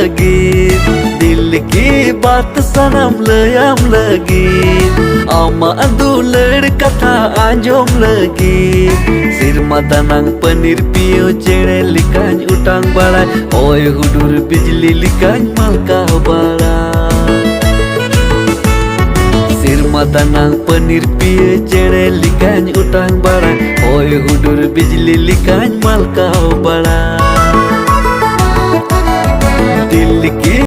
लगी दिल की बात सनम लयाम लगी आमा दुलड़ कथा आंजोम लगी सिरमा दानांग पनीर पियो चेड़े लिकान उटांग बड़ा ओय हुडुर बिजली लिकान मलका बड़ा सिरमा दानांग पनीर पियो चेड़े लिकान उटांग बड़ा ओय हुडुर बिजली लिकान मलका बड़ा दिल की